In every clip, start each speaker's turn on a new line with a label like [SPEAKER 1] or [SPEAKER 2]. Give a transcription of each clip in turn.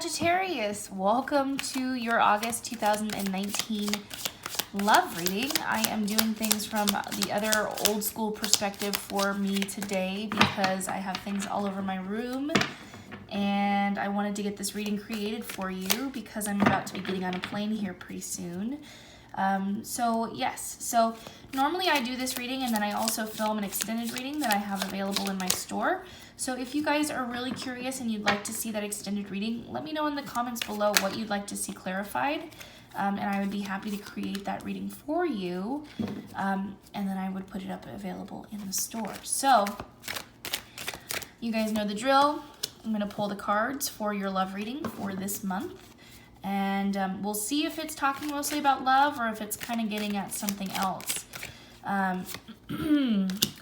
[SPEAKER 1] Sagittarius, welcome to your August 2019 love reading. I am doing things from the other old school perspective for me today because I have things all over my room and I wanted to get this reading created for you because I'm about to be getting on a plane here pretty soon. So normally I do this reading and then I also film an extended reading that I have available in my store. So if you guys are really curious and you'd like to see that extended reading, let me know in the comments below what you'd like to see clarified. And I would be happy to create that reading for you. And then I would put it up available in the store. So you guys know the drill. I'm going to pull the cards for your love reading for this month. And we'll see if it's talking mostly about love or if it's kind of getting at something else.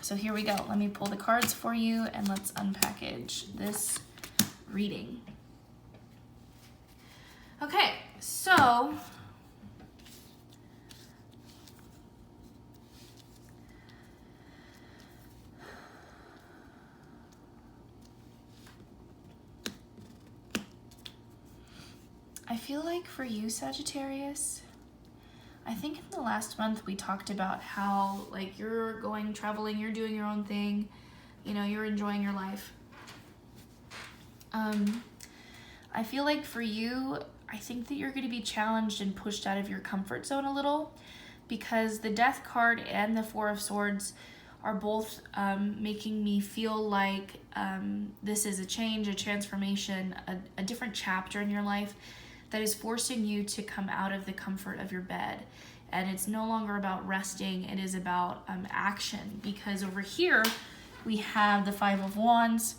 [SPEAKER 1] So here we go. Let me pull the cards for you and let's unpackage this reading. Okay, so I feel like for you, Sagittarius, I think in the last month we talked about how like you're going traveling, you're doing your own thing, you know, you're enjoying your life. I feel like for you, I think that you're going to be challenged and pushed out of your comfort zone a little because the Death card and the Four of Swords are both making me feel like this is a change, a transformation, a different chapter in your life that is forcing you to come out of the comfort of your bed. And it's no longer about resting, it is about action. Because over here, we have the Five of Wands,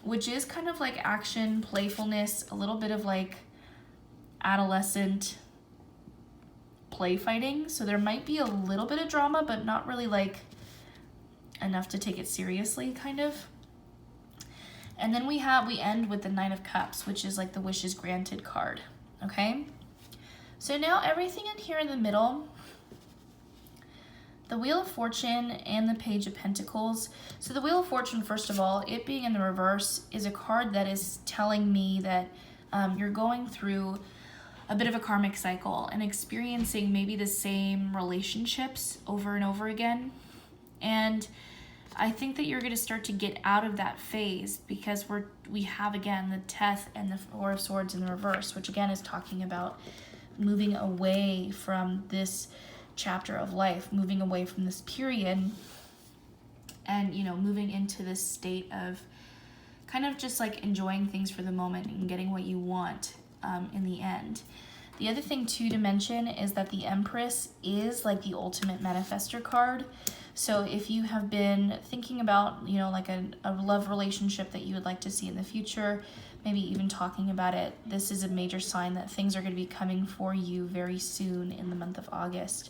[SPEAKER 1] which is kind of like action, playfulness, a little bit of like adolescent play fighting. So there might be a little bit of drama, but not really like enough to take it seriously, kind of. And then we end with the Nine of Cups, which is like the wishes granted card, okay? So now everything in here in the middle, the Wheel of Fortune and the Page of Pentacles. So the Wheel of Fortune, first of all, it being in the reverse, is a card that is telling me that you're going through a bit of a karmic cycle and experiencing maybe the same relationships over and over again. And I think that you're going to start to get out of that phase because we have again the Death and the Four of Swords in the reverse, which again is talking about moving away from this chapter of life, moving away from this period, and you know, moving into this state of kind of just like enjoying things for the moment and getting what you want in the end. The other thing too to mention is that the Empress is like the ultimate manifestor card. So if you have been thinking about, you know, like a love relationship that you would like to see in the future, maybe even talking about it, this is a major sign that things are going to be coming for you very soon in the month of August.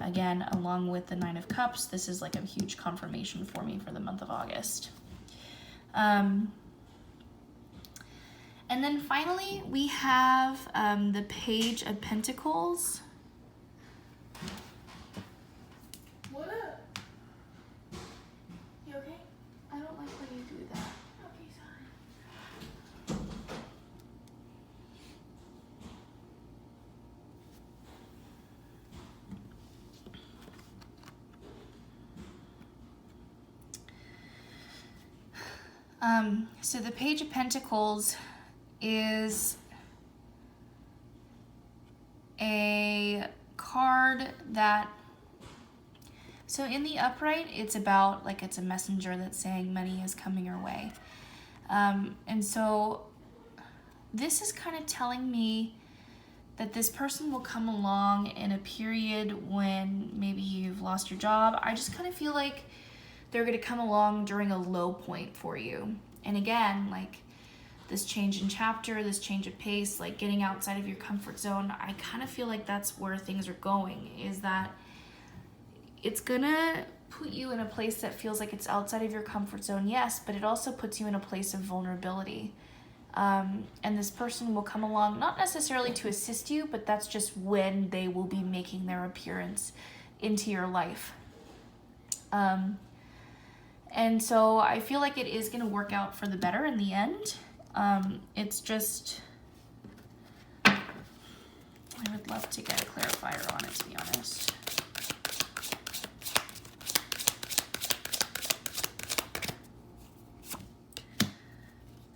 [SPEAKER 1] Again, along with the Nine of Cups, this is like a huge confirmation for me for the month of August. And then finally, we have the Page of Pentacles.
[SPEAKER 2] What up? You okay? I don't like when you do that. Okay, sorry.
[SPEAKER 1] So the Page of Pentacles is a card that, so in the upright, it's about like it's a messenger that's saying money is coming your way. And so this is kind of telling me that this person will come along in a period when maybe you've lost your job. I just kind of feel like they're going to come along during a low point for you. And again, like this change in chapter, this change of pace, like getting outside of your comfort zone, I kind of feel like that's where things are going, is that it's gonna put you in a place that feels like it's outside of your comfort zone, yes, but it also puts you in a place of vulnerability. And this person will come along, not necessarily to assist you, but that's just when they will be making their appearance into your life. And so I feel like it is going to work out for the better in the end. It's just, I would love to get a clarifier on it, to be honest.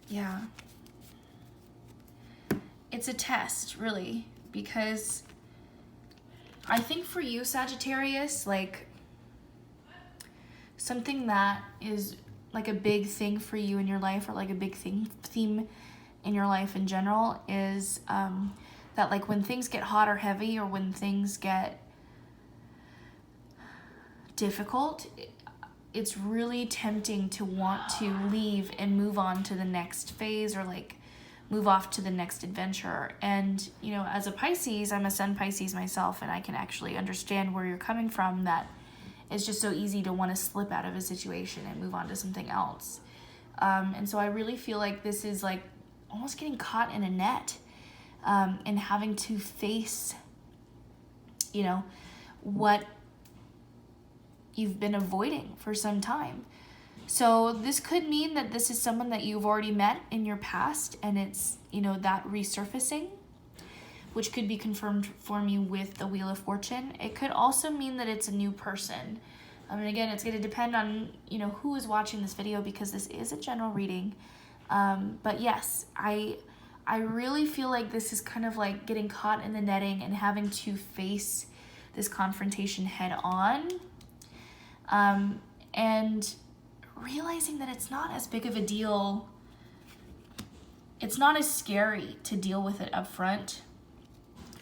[SPEAKER 1] Yeah. It's a test, really, because I think for you, Sagittarius, like, something that is like a big thing for you in your life, or like a big theme in your life in general, is that like when things get hot or heavy, or when things get difficult, it's really tempting to want to leave and move on to the next phase, or like move off to the next adventure. And, you know, as a Pisces, I'm a Sun Pisces myself, and I can actually understand where you're coming from, that it's just so easy to want to slip out of a situation and move on to something else. And so I really feel like this is like almost getting caught in a net, and having to face, you know, what you've been avoiding for some time. So this could mean that this is someone that you've already met in your past, and it's, you know, that resurfacing, which could be confirmed for me with the Wheel of Fortune. It could also mean that it's a new person. I mean, again, it's going to depend on, you know, who is watching this video, because this is a general reading. But yes, I really feel like this is kind of like getting caught in the netting and having to face this confrontation head on. And realizing that it's not as big of a deal. It's not as scary to deal with it up front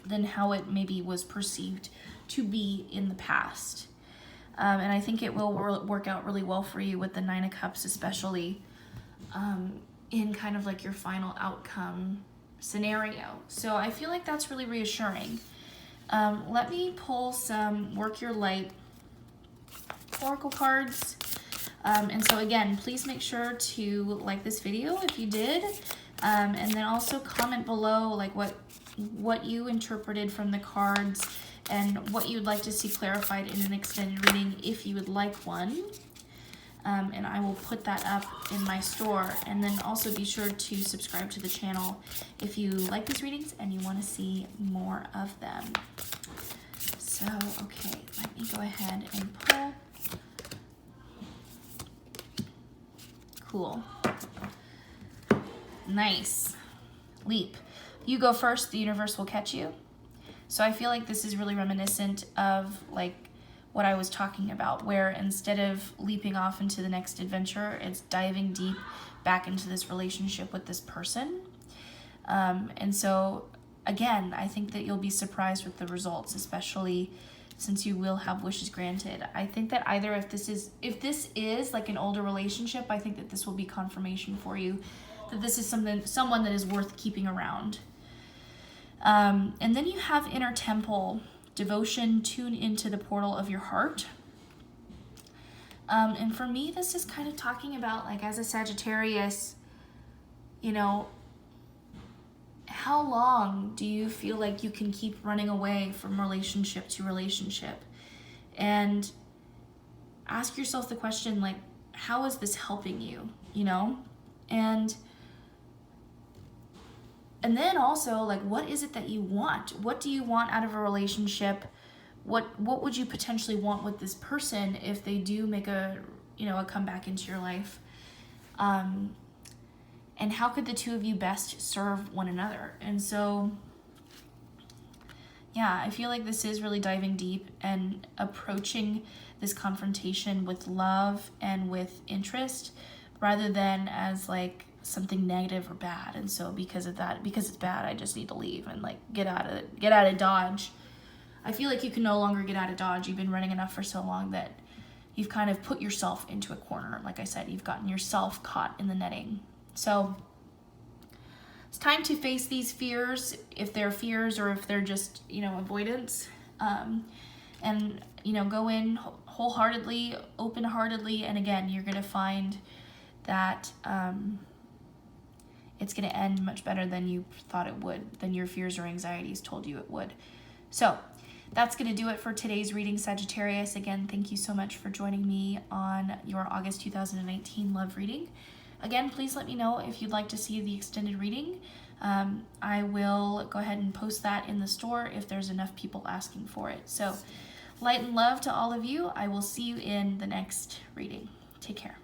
[SPEAKER 1] than how it maybe was perceived to be in the past. And I think it will work out really well for you with the Nine of Cups, especially in kind of like your final outcome scenario. So I feel like that's really reassuring. Let me pull some Work Your Light oracle cards. And so again, please make sure to like this video if you did, and then also comment below like what you interpreted from the cards, and what you'd like to see clarified in an extended reading if you would like one. And I will put that up in my store. And then also be sure to subscribe to the channel if you like these readings and you want to see more of them. So, okay, let me go ahead and pull. Cool. Nice. Leap. You go first, the universe will catch you. So I feel like this is really reminiscent of like what I was talking about, where instead of leaping off into the next adventure, it's diving deep back into this relationship with this person. And so again, I think that you'll be surprised with the results, especially since you will have wishes granted. I think that either if this is like an older relationship, I think that this will be confirmation for you that this is someone that is worth keeping around. And then you have Inner Temple, devotion, tune into the portal of your heart. And for me, this is kind of talking about, like, as a Sagittarius, you know, how long do you feel like you can keep running away from relationship to relationship? And ask yourself the question, like, how is this helping you, you know? And then also, like, what is it that you want? What do you want out of a relationship? What would you potentially want with this person if they do make a comeback into your life? And how could the two of you best serve one another? And so, yeah, I feel like this is really diving deep and approaching this confrontation with love and with interest, rather than as like something negative or bad. And so because it's bad, I just need to leave and like get out of Dodge. I feel like you can no longer get out of Dodge. You've been running enough for so long that you've kind of put yourself into a corner. Like I said, you've gotten yourself caught in the netting. So it's time to face these fears, if they're fears or if they're just, avoidance. And, go in wholeheartedly, open-heartedly. And again, you're going to find that it's going to end much better than you thought it would, than your fears or anxieties told you it would. So that's going to do it for today's reading, Sagittarius. Again, thank you so much for joining me on your August 2019 love reading. Again, please let me know if you'd like to see the extended reading. I will go ahead and post that in the store if there's enough people asking for it. So light and love to all of you. I will see you in the next reading. Take care.